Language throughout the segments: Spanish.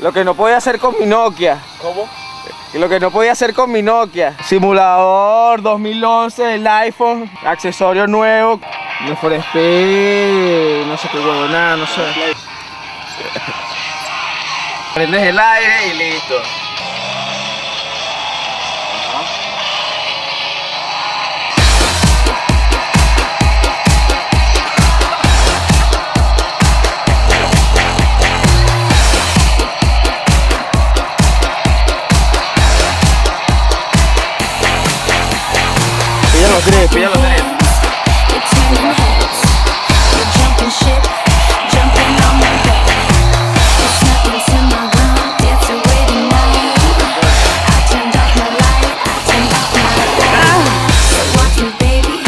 Lo que no podía hacer con mi Nokia. ¿Cómo? Lo que no podía hacer con mi Nokia. Simulador 2011 del iPhone. Accesorio nuevo. Mejor Speed. No sé qué huevo, nada, no sé. Prendes el aire y listo. Pilla los tres.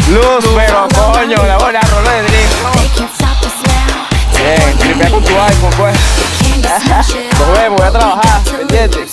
Luz, pero coño, la buena rola de drift. Bien, tripea con tu iPhone, pues. Nos vemos, voy a trabajar, pendientes.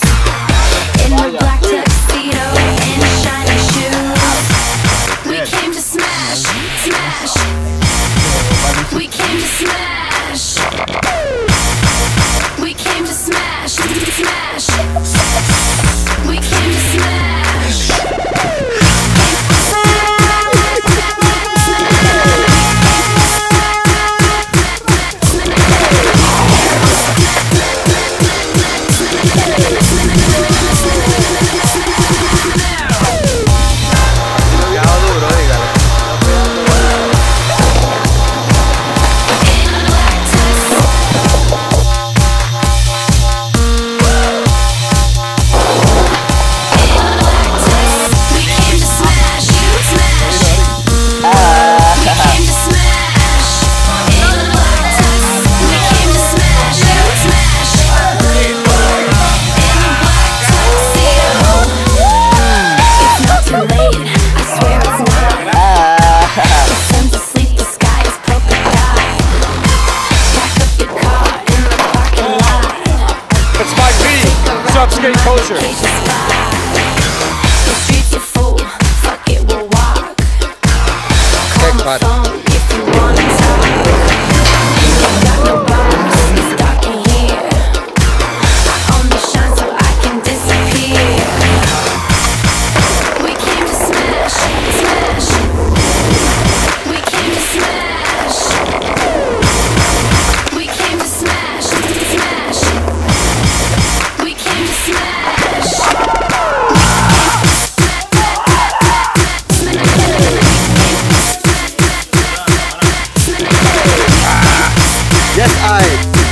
Skate culture.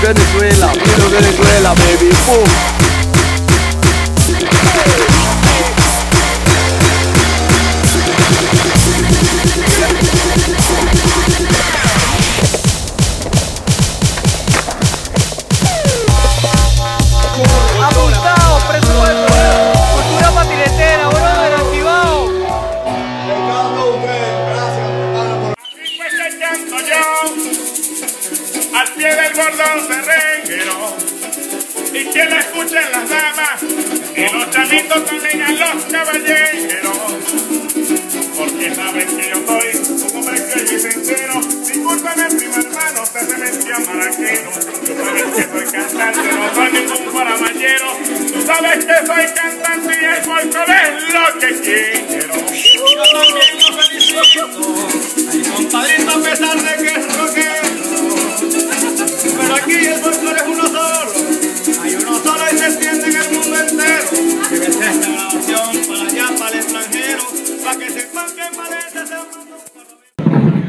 Venezuela, Pino Venezuela, baby, boom. Apuntado, presupuesto, cultura patiletera, brother, activado. Así pues echando yo al pie del bordón terrenguero, y que la escuchen las damas y los chamitos también a los caballeros, porque saben que yo soy un hombre que es sincero. Discúlpame, primo hermano, te se metía maraquero. Tú sabes que soy cantante, no soy ningún paramallero. Tú sabes que soy cantante y el folclore es lo que quiero. Yo también lo felicito, ay compadrito, a pesar de que es rockero. Pero aquí el folclore es uno solo, hay uno solo y se extiende en el mundo entero. Debe ser esta grabación para allá, para el extranjero, para que sepan que Maleta se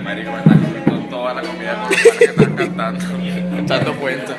Marico, me estás comiendo toda la comida que estás cantando. Dando cuenta.